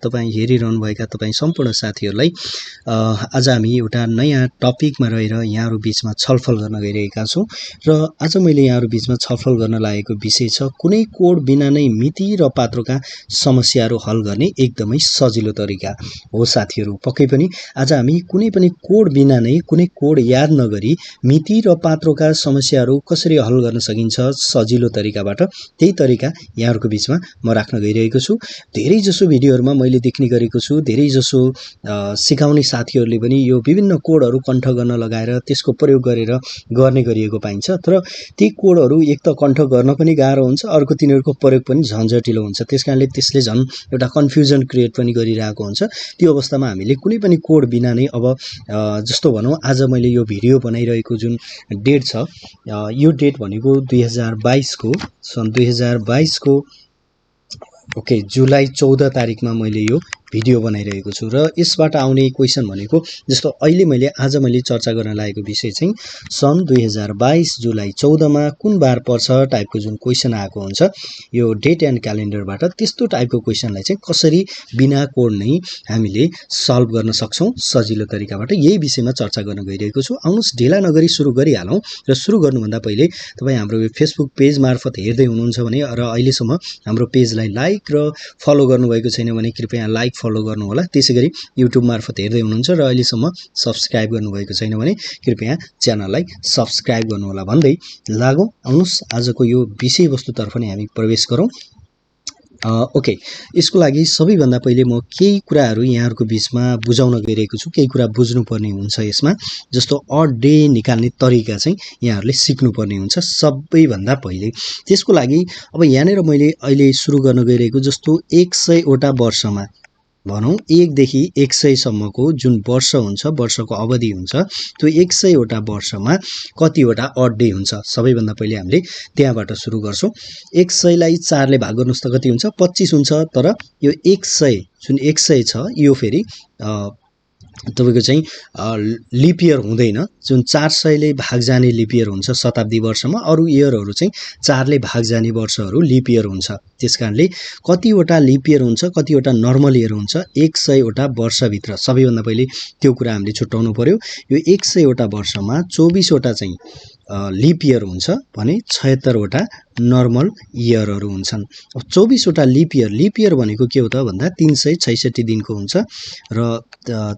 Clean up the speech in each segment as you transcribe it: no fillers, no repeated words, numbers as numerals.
तपाईं हेरिरहनुभएका तपाईं सम्पूर्ण साथीहरूलाई आज हामी एउटा नयाँ टपिकमा रहेर यहाँहरु बीचमा छलफल गर्न गइरहेका छौं र आज मैले यहाँहरु बीचमा छलफल गर्न लागेको विषय छ कुनै कोड बिना नै मिति र पात्रोका समस्याहरू हल गर्ने एकदमै सजिलो तरिका हो साथीहरू। पक्कै पनि आज हामी कुनै पनि कोड बिना नै कुनै कोड याद नगरी मिति र पात्रोका समस्याहरू कसरी हल गर्न सकिन्छ सजिलो तरिकाबाट त्यही तरिका यहाँहरुको बीचमा म राख्न गइरहेको छु। धेरै जसो भिडियोहरुमा मैले देख्ने गरेको छु धेरै जसो सिकाउने साथीहरुले पनि यो विभिन्न कोडहरु कण्ठ गर्न लगाएर त्यसको प्रयोग गरेर गर्ने गरिएको पाइन्छ। तर ती कोडहरु एक त कण्ठ गर्न पनि गाह्रो हुन्छ अर्को तिनीहरुको प्रयोग पनि झन्झटिलो हुन्छ। त्यसकारणले त्यसले झन् एउटा कन्फ्युजन क्रिएट पनि गरिरहेको हुन्छ। त्यो अवस्थामा हामीले कुनै पनि कोड बिना नै अब जस्तो भनौं आज मैले यो भिडियो बनाइरहेको जुन डेट छ यो डेट भनेको 2022 को सन् 2022 को जुलाई 14 तारिखमा मैले यो भिडियो बनाइरहेको छु र यसबाट आउने क्वेशन भनेको जस्तो अहिले आज मैले चर्चा गर्न लागेको विषय चाहिँ सन् 2022 जुलाई 14 मा कुन बार पर्छ टाइपको जुन क्वेशन आएको हुन्छ यो डेट एन्ड क्यालेन्डरबाट त्यस्तो टाइपको क्वेशनलाई चाहिँ कसरी बिना कोड नै हामीले सल्भ गर्न सक्छौं सजिलो तरिकाबाट यही विषयमा चर्चा गर्न गइरहेको छु। आउनुस् ढिला नगरी सुरु गरिहालौं र सुरु गर्नुभन्दा पहिले तपाई हाम्रो यो फेसबुक पेज मार्फत हेर्दै हुनुहुन्छ भने र अहिलेसम्म हाम्रो पेजलाई लाइक र फलो गर्नुभएको छैन भने कृपया लाइक फलो गर्नु होला। त्यसैगरी युट्युब मार्फत हेर्दै हुनुहुन्छ र अहिलेसम्म सब्स्क्राइब गर्नुभएको छैन भने कृपया च्यानललाई सब्स्क्राइब गर्नु होला भन्दै लागौं। आउनुस् आजको यो विषयवस्तुतर्फ नै हामी प्रवेश गरौं। यसको लागि सबैभन्दा पहिले म केही कुराहरु यहाँहरुको बीचमा बुझाउन गइरहेको छु। केही कुरा बुझ्नुपर्ने हुन्छ यसमा जस्तो अड डे निकाल्ने तरिका चाहिँ यहाँहरुले सिक्नुपर्ने हुन्छ सबैभन्दा पहिले। त्यसको लागि अब यहाँनेर मैले अहिले सुरु गर्न गइरहेको जस्तो 100 वटा वर्षमा भनौं 1 देखि 100 सम्मको जुन वर्ष हुन्छ वर्षको अवधि हुन्छ त्यो 100 वटा वर्षमा कतिवटा अड डे हुन्छ सबैभन्दा पहिले हामीले त्यहाँबाट सुरु गर्छौं। 100 लाई 4 ले भाग गर्नुस् त कति हुन्छ 25 हुन्छ। तर यो 100 जुन 100 छ यो फेरि तपाईको चाहिँ लिप इयर हुँदैन। जुन 400 ले भाग जाने लिप इयर हुन्छ शताब्दी वर्षमा अरु इयरहरु चाहिँ 4 ले भाग जाने वर्षहरु लिप इयर हुन्छ। त्यसकारणले कतिवटा लिप इयर हुन्छ कतिवटा नर्मल इयर हुन्छ 100 वटा वर्षभित्र सबैभन्दा पहिले त्यो कुरा हामीले छुट्याउनु पर्यो। यो 100 वटा वर्षमा 24 वटा चाहिँ लिप इयर हुन्छ भने 76 वटा नर्मल इयरहरु हुन्छन्। अब 24 वटा लिप इयर भनेको के हो त भन्दा 366 दिनको हुन्छ र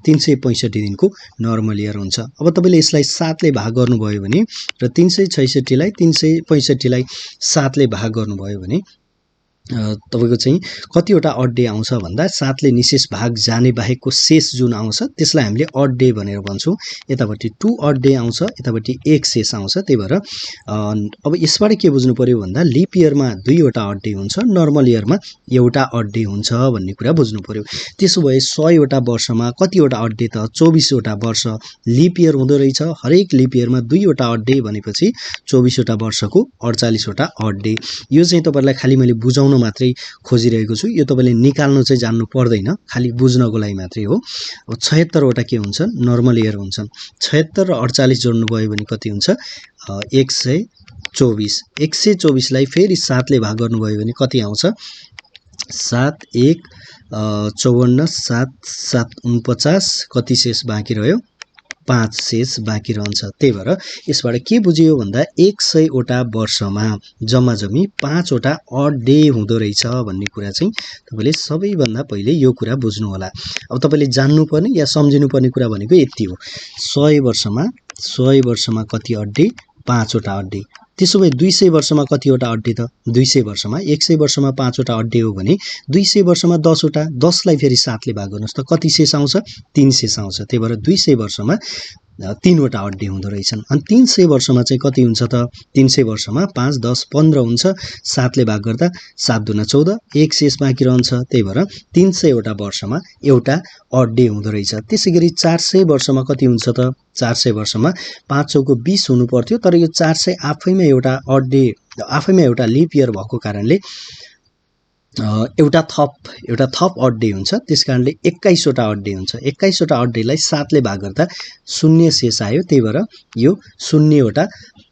365 दिनको नर्मल इयर हुन्छ। अब तपाईले यसलाई 7 ले भाग गर्नुभयो भने र 366 लाई 365 लाई 7 ले भाग गर्नुभयो भने तपाईको चाहिँ कतिवटा अड डे आउँछ भन्दा 7 ले निशेष भाग जाने बाहेकको शेष जुन आउँछ त्यसलाई हामीले अड डे भनेर भन्छौं। यतापट्टि 2 अड डे आउँछ यतापट्टि 1 शेष आउँछ। त्यही भएर अब यसबाट के बुझ्नु पर्यो भन्दा लिप इयरमा 2 वटा अड डे हुन्छ नर्मल इयरमा एउटा अड डे हुन्छ भन्ने कुरा बुझ्नु पर्यो। त्यसो भए 100 वटा वर्षमा कतिवटा अड डे त 24 वटा वर्ष लिप इयर हुँदो रहेछ। हरेक लिप इयरमा 2 वटा अड डे भनेपछि 24 वटा वर्षको 48 वटा अड डे। यो चाहिँ तपाईलाई खाली मैले बुझाउन मात्रै खोजिरहेको छु। यो तपाईले निकाल्नु चाहिँ जान्नु पर्दैन खाली बुझ्नको लागि मात्रै हो। अब 76 वटा के हुन्छ नर्मल इयर हुन्छन्। 76 र 48 जोड्नु भयो भने कति हुन्छ 124। 124 लाई फेरि 7 ले भाग गर्नुभयो भने कति आउँछ 7 1 54 7 7 49 कति शेष बाँकी रह्यो 5 शेष बाँकी रहन्छ। त्यही भएर यसबाट के बुझियो भन्दा 100 वटा वर्षमा जम्मा जम्मी 5 वटा अड डे हुँदो रहेछ भन्ने कुरा चाहिँ तपाईले सबैभन्दा पहिले यो कुरा बुझ्नु होला। अब तपाईले जान्नु पर्ने या सम्झिनु पर्ने कुरा भनेको यति हो 100 वर्षमा कति अड डे 5 वटा अड डे। त्यसो भए 200 वर्षमा कतिवटा अड डे त 200 वर्षमा 100 वर्षमा 5 वटा अड डे हो भने 200 वर्षमा 10 वटा 10 लाई फेरि 7 ले भाग गर्नुस् त कति शेष आउँछ 3 शेष आउँछ। त्यही भएर 200 वर्षमा 3 वटा अड डे हुँदो रहेछन्। अनि 300 वर्षमा चाहिँ कति हुन्छ त 300 वर्षमा 5 10 15 हुन्छ 7 ले भाग गर्दा 7 दुना 14 1 शेष बाँकी रहन्छ। त्यही भएर 300 वटा वर्षमा एउटा अड डे हुँदो रहेछ। त्यसैगरी 400 वर्षमा कति हुन्छ त 400 वर्षमा 5 चौको 20 हुनु पर्थ्यो। तर यो 400 आफैमा एउटा अड डे आफैमा एउटा लिप इयर भएको कारणले एउटा थप अड डे हुन्छ। त्यसकारणले 21 वटा अड डे हुन्छ। 21 वटा अड डे लाई 7 ले भाग गर्दा 0 शेष आयो। त्यही भएर यो 0 वटा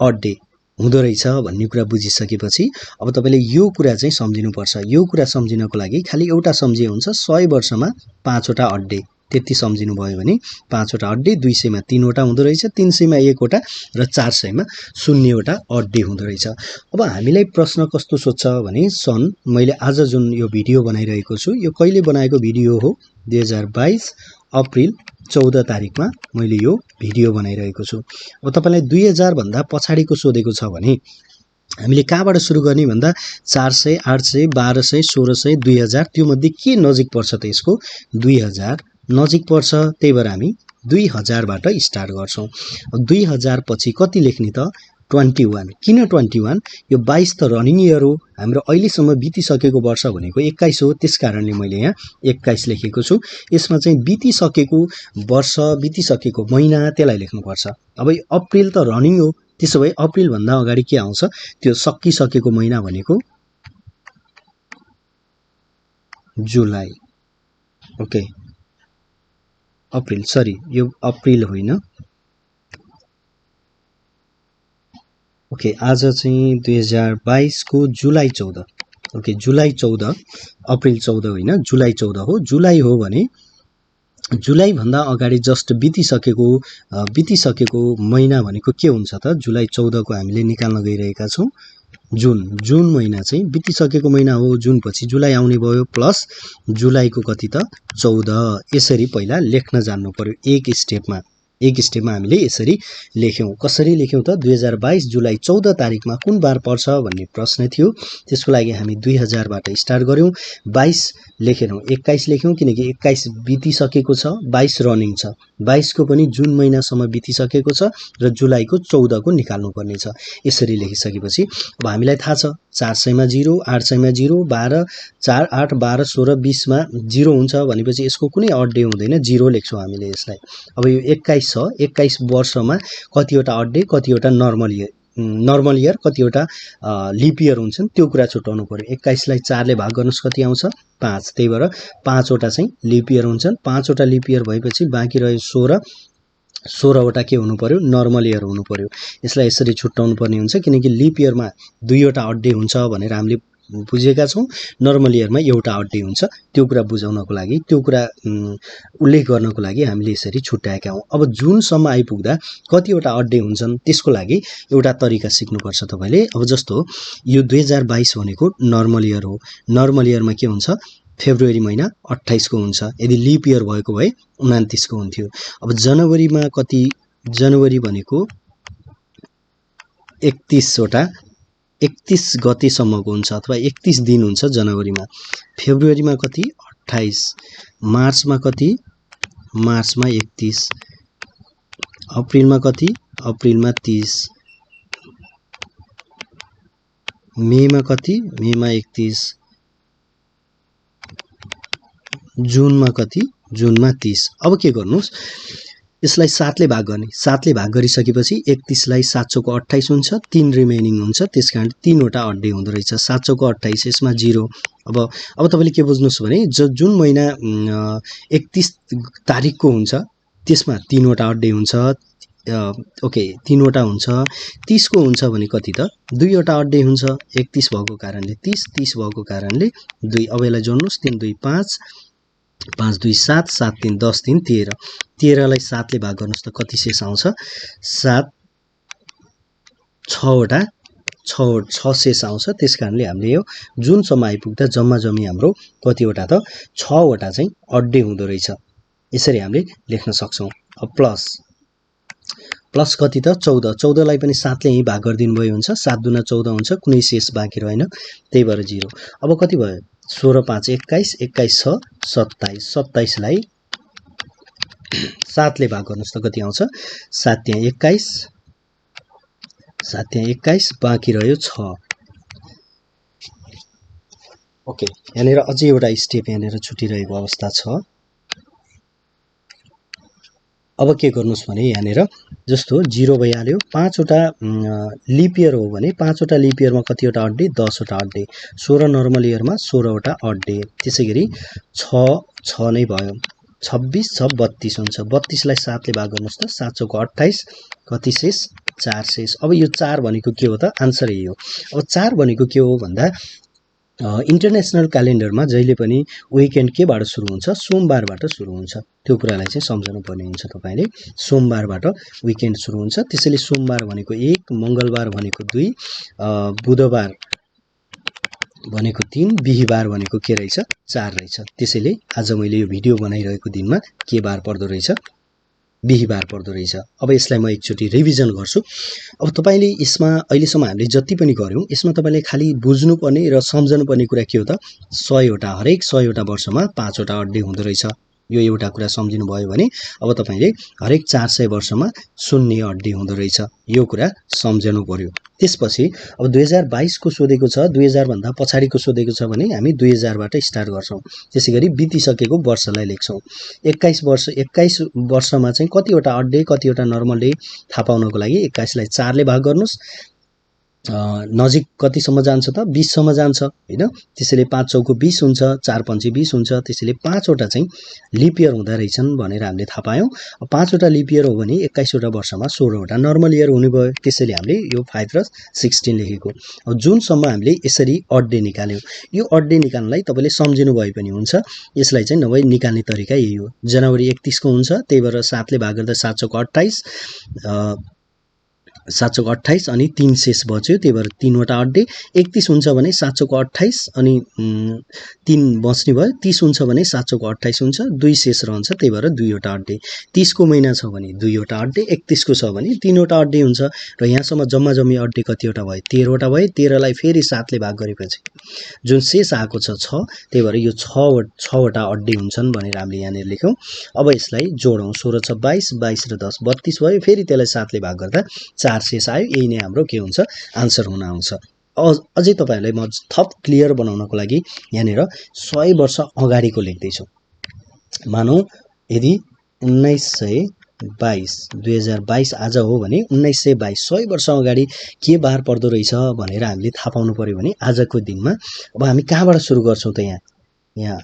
अड डे हुँदो रहेछ भन्ने कुरा बुझिसकेपछि अब तपाईले यो कुरा चाहिँ सम्झिनुपर्छ। यो कुरा सम्झिनको लागि खाली एउटा सम्झिए हुन्छ 100 वर्षमा 5 वटा अड्डे त्यति सम्झिनु भयो भने 5 वटा अड्डे 200 मा 3 वटा हुँदो रहेछ 300 मा 1 वटा र 400 मा 0 वटा अड्डे हुँदो रहेछ। अब हामीलाई प्रश्न कस्तो सोध्छ भने सन् मैले आज जुन यो भिडियो बनाइरहेको छु यो कहिले बनाएको भिडियो हो 2022 अप्रिल 14 तारिकमा मैले यो भिडियो बनाइरहेको छु। अब तपाईलाई 2000 भन्दा पछाडीको सोधेको छ भने हामीले कहाँबाट सुरु गर्ने भन्दा 400 800 1200 1600 2000 त्यो मध्ये के नजिक पर्छ त यसको 2000 नजिक पर्छ। त्यही भएर हामी 2000 बाट स्टार्ट गर्छौं। 2000 पछि कति लेख्ने त 21 किन 21 यो 22 त रनिङ इयर हो हाम्रो अहिलेसम्म बितिसकेको वर्ष भनेको 21 हो त्यसकारणले मैले यहाँ 21 लेखेको छु। यसमा चाहिँ बितिसकेको वर्ष बितिसकेको महिना त्यसलाई लेख्नुपर्छ। अब अप्रिल त रनिङ हो त्यसो भए अप्रिल भन्दा अगाडि के आउँछ त्यो सकिसकेको महिना भनेको जुलाई। ओके अप्रिल सरी यो अप्रिल होइन। ओके आज चाहिँ 2022 को जुलाई 14। ओके जुलाई 14 अप्रिल 14 होइन जुलाई 14 हो। जुलाई हो भने जुलाई भन्दा अगाडि जस्ट बितिसकेको महिना भनेको के हुन्छ त जुलाई 14 को हामीले निकाल्न गइरहेका छौं जुन महिना चाहिँ बितिसकेको महिना हो। जुन पछि जुलाई आउने भयो प्लस जुलाईको कति त 14। यसरी पहिला लेख्न जान्नु पर्यो एक स्टेपमा हामीले यसरी लेख्यौं। कसरी लेख्यौं त 2022 जुलाई 14 तारिकमा कुन बार पर्छ भन्ने प्रश्न थियो। त्यसको लागि हामी 2000 बाट स्टार्ट गर्यौं 22 लेखेनौं 21 लेख्यौं किनकि 21 बितिसकेको छ 22 रनिङ छ 22 को पनि जुन महिनासम्म बितिसकेको छ र जुलाईको 14 को निकाल्नु पर्ने छ। यसरी लेखिसकेपछि अब हामीलाई थाहा छ 400 मा 0 800 मा 0 12 4 8 12 16 20 मा 0 हुन्छ भनेपछि यसको कुनै अड डे हुँदैन 0 लेख्छौं हामीले यसलाई। अब यो 21 छ 21 वर्षमा कतिवटा अड डे कतिवटा नर्मल इयर कतिवटा लिप इयर हुन्छन् त्यो कुरा छुटाउनु पर्यो। 21 लाई 4 ले भाग गर्नुस् कति आउँछ 5। त्यही भएर 5 वटा चाहिँ लिप इयर हुन्छन्। 5 वटा लिप इयर भएपछि बाँकी रह्यो 16 वटा के हुनु पर्यो नर्मल इयर हुनु पर्यो। यसलाई यसरी छुटाउनु पर्ने हुन्छ किनकि लिप इयरमा 2 वटा अड डे हुन्छ भनेर हामीले बुझेका छौं। नर्मल इयरमा एउटा अड डे हुन्छ त्यो कुरा बुझाउनको लागि त्यो कुरा उल्लेख गर्नको लागि हामीले यसरी छुट्याएका हौं। अब जुन सम्म आइपुग्दा कतिवटा अड डे हुन्छन् त्यसको लागि एउटा तरिका सिक्नुपर्छ तपाईले। अब जस्तो यो 2022 भनेको नर्मल इयर हो। नर्मल इयरमा के हुन्छ फेब्रुअरी महिना 28 को हुन्छ। यदि लिप इयर भएको भए 29 को हुन्थ्यो। अब जनवरीमा कति जनवरी भनेको 31 गतेसम्मको हुन्छ अथवा 31 दिन हुन्छ जनवरीमा। फेब्रुअरीमा कति 28 मार्चमा कति मार्चमा 31 अप्रिलमा कति अप्रिलमा 30 मेमा कति मेमा 31 जुनमा कति जुनमा 30। अब के गर्नुस् यसलाई 7 ले भाग गर्ने 7 ले भाग गरिसकेपछि 31 लाई 7 को 28 हुन्छ 3 रिमेनिङ हुन्छ त्यसकारण 3 वटा अड डे हुँदो रहेछ 7 को 28 यसमा 0। अब तपाईले के बुझ्नुस् भने जुन महिना 31 तारिकको हुन्छ त्यसमा 3 वटा अड डे हुन्छ। ओके 3 वटा हुन्छ 30 को हुन्छ भने कति त 2 वटा अड डे हुन्छ 31 भएको कारणले 30 भएको कारणले 2। अब यसलाई जोड्नुस् 3 2 5 5 2 7 7 3 10 3 13 13 लाई 7 ले भाग गर्नुस् त कति शेष आउँछ 7 6 वटा 6 शेष आउँछ। त्यसकारणले हामीले यो जुन सम्म आइपुग्दा जम्मा जम्मी हाम्रो कतिवटा त 6 वटा चाहिँ अड डे हुँदो रहेछ। यसरी हामीले लेख्न सक्छौं। अब प्लस कति त 14 14 लाई पनि 7 ले यही भाग गरिदिनु भयो हुन्छ 7 दुना 14 हुन्छ कुनै शेष बाँकी रहेन त्यही भएर 0। अब कति भयो 16 5 21 21 6 27 27 लाई 7 ले भाग गर्नुस् त कति आउँछ 7 त्यहाँ 21 7 त्यहाँ 21 बाँकी रह्यो 6। ओके यहाँनिर अझै एउटा स्टेप यहाँनिर छुटिरहेको अवस्था छ। अब के गर्नुस् भने यहाँनिर जस्तो 0 भइहाल्यो 5 वटा लिप इयर हो भने 5 वटा लिप इयरमा कतिवटा अड डे 10 वटा अड डे 16 नर्मल इयरमा 16 वटा अड डे। त्यसैगरी 6 नै भयो 26 6 32 हुन्छ 32 लाई 7 ले भाग गर्नुस् त 7 को 28 कति शेष 4 शेष। अब यो 4 भनेको के हो त? आन्सर यही हो। अब 4 भनेको के हो भन्दा इन्टरनेसनल क्यालेन्डरमा जहिले पनि विकेन्ड केबाट सुरु हुन्छ? सोमबारबाट सुरु हुन्छ। त्यो कुरालाई चाहिँ सम्झनु पर्ने हुन्छ तपाईले। सोमबारबाट विकेन्ड सुरु हुन्छ। त्यसैले सोमबार भनेको 1, मंगलबार भनेको 2, बुधबार भनेको 3, बिहीबार भनेको के रहेछ? 4 रहेछ। त्यसैले आज मैले यो भिडियो बनाइरहेको दिनमा के बार पर्दो रहेछ? बिहीबार पर्दो रहेछ। अब यसलाई म एकचोटी रिभिजन गर्छु। अब तपाईले यसमा अहिलेसम्म हामीले जति पनि गर्यौं यसमा तपाईले खाली बुझ्नुपर्ने र सम्झनुपर्ने कुरा के हो त? 100 वटा हरेक 100 वटा वर्षमा 5 वटा अड्डे हुँदो रहेछ। यो एउटा कुरा सम्झिनु भयो भने अब तपाईले हरेक 400 वर्षमा 0 अड्डे हुँदो रहेछ। यो कुरा सम्झनु पर्यो। त्यसपछि अब 2022 को सोधेको छ, 2000 भन्दा पछाडीको सोधेको छ भने हामी 2000 बाट स्टार्ट गर्छौं। त्यसैगरी बितिसकेको वर्षलाई लेख्छौं। 21 वर्षमा चाहिँ कतिवटा अड्डे कतिवटा नर्मल डे थाहा पाउनको लागि 21 लाई 4 ले भाग गर्नुस्। नजिक कतिसम्म जान्छ त? 20 सम्म जान्छ हैन। त्यसैले 5 चौको 20 हुन्छ, 4 पंचे 20 हुन्छ। त्यसैले 5 वटा चाहिँ लिप इयर हुँदा रहेछन् भनेर हामीले थाहा पायौं। 5 वटा लिप इयर हो भने 21 वटा वर्षमा 16 वटा नर्मल इयर हुने भयो। त्यसैले हामीले यो 5 र 16 लेखेको। अब जुनसम्म हामीले यसरी अड डे निकाल्यौं, यो अड डे निकाल्नलाई तपाईले सम्झिनु भए पनि हुन्छ। यसलाई चाहिँ नभए निकाल्ने तरिका यही हो। जनवरी 31 को हुन्छ, त्यही भएर 7 ले भाग गर्दा 7 चौको 28, 7 चौको 28 अनि 3 शेष बच्यो। त्यही भएर 3 वटा अड्डे। 31 हुन्छ भने 7 चौको 28 अनि 3 बच्ने भयो। 30 हुन्छ भने 7 चौको 28 हुन्छ, 2 शेष रहन्छ। त्यही भएर 2 वटा अड्डे। 30 को महिना छ भने 2 वटा अड्डे, 31 को छ भने 3 वटा अड्डे हुन्छ। र यहाँसम्म जम्मा जम्मी अड्डे कतिवटा भयो? 13 वटा भयो। 13 लाई फेरि 7 ले भाग गरेपछि जुन शेष आएको छ 6, त्यही भएर यो 6 वटा अड्डे हुन्छन् भनेर हामीले यहाँनिर लेख्यौं। अब यसलाई जोडौं। 16 छ 22, 22 र 10 32 भयो। फेरि त्यसलाई 7 ले भाग गर्दा 4 शेष आयो। यही नै हाम्रो के हुन्छ? आन्सर हुन आउँछ। अझै तपाईहरुलाई म थप क्लियर बनाउनको लागि यहाँनिर 100 वर्ष अगाडिको लेख्दै छु। मानौ यदि 1922 2022 आज हो भने 1922 100 वर्ष अगाडि के बार पर्दो रहेछ भनेर हामीले थाहा पाउनु पर्यो भने आजको दिनमा अब हामी कहाँबाट सुरु गर्छौं त? यहाँ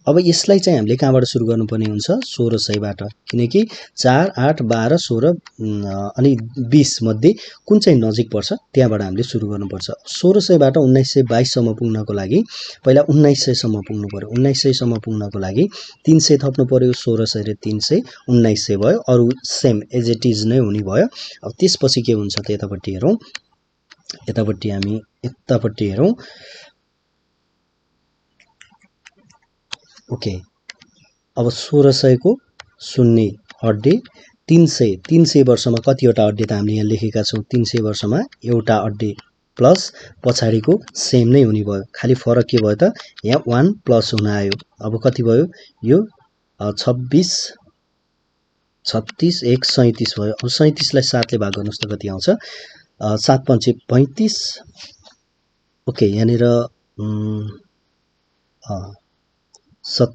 अब यसलाई चाहिँ हामीले कहाँबाट सुरु गर्नुपर्ने हुन्छ? 1600 बाट। किनकि 4 8 12 16 अनि 20 मध्ये कुन चाहिँ नजिक पर्छ त्यहाँबाट हामीले सुरु गर्नुपर्छ। 1600 बाट 1922 सम्म पुग्नको लागि पहिला 1900 सम्म पुग्नु पर्यो। 1900 सम्म पुग्नको लागि 300 थप्नु पर्यो। 1600 र 300 1900 भयो। अरु सेम एज इट इज नै हुने भयो। अब त्यसपछि के हुन्छ त? यतापट्टि हेरौं। यतापट्टि हामी यतापट्टि हेरौं। ओके। अब 1600 को 0 अड्डे, 300 वर्षमा कतिवटा अड्डे त हामीले यहाँ लेखेका छौं? 300 वर्षमा एउटा अड्डे प्लस पछाडीको सेम नै हुने भयो। खाली फरक के भयो त? यहाँ 1 प्लस हुन आयो। अब कति भयो? यो 26 36 1 37 भयो। अब 37 लाई 7 ले भाग गर्नुस् त कति आउँछ? 7 पंचे 35। ओके, यहाँनिर 26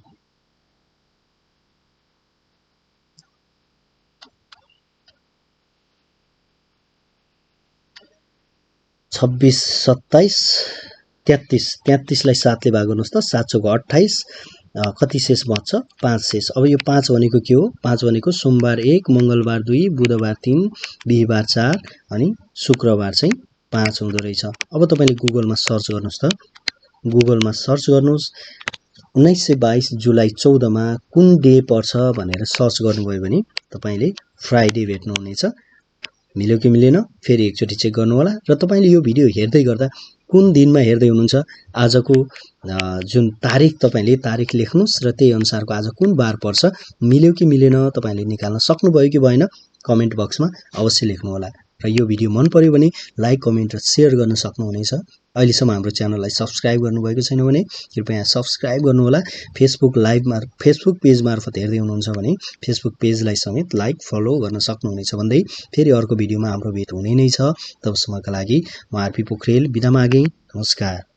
27 33 लाई 7 ले भाग गर्नुस् त 7 चौको 28। कति शेष बच्छ? 5 शेष। अब यो 5 भनेको के हो? 5 भनेको सोमबार 1, मंगलबार 2, बुधबार 3, बिहीबार 4 अनि शुक्रबार चाहिँ 5 हुँदो रहेछ। अब तपाईले गुगलमा सर्च गर्नुस् त। गुगलमा सर्च गर्नुस् 1922 जुलाई 14 मा कुन डे पर्छ भनेर सर्च गर्नुभयो भने तपाईले फ्राइडे भेट्नु हुनेछ। मिल्यो कि मिलेन फेरि एकचोटी चेक गर्नु होला। र तपाईले यो भिडियो हेर्दै गर्दा कुन दिनमा हेर्दै हुनुहुन्छ आजको जुन तारिख तपाईले तारिख लेख्नुस् र त्यही अनुसारको आज कुन बार पर्छ मिल्यो कि मिलेन तपाईले निकाल्न सक्नुभयो कि भएन कमेन्ट बक्समा अवश्य लेख्नु होला। र यो भिडियो मन पर्यो भने लाइक कमेन्ट र शेयर गर्न सक्नुहुनेछ। अहिलेसम्म हाम्रो च्यानललाई सब्स्क्राइब गर्नुभएको छैन भने कृपया सब्स्क्राइब गर्नु होला। फेसबुक पेज मार्फत हेर्दै हुनुहुन्छ भने फेसबुक पेजलाई समेत लाइक फलो गर्न सक्नुहुनेछ भन्दै फेरि अर्को भिडियोमा हाम्रो भेट हुने नै छ। तबसम्मका लागि म आरपी पोखरेल बिदा मागे। नमस्कार।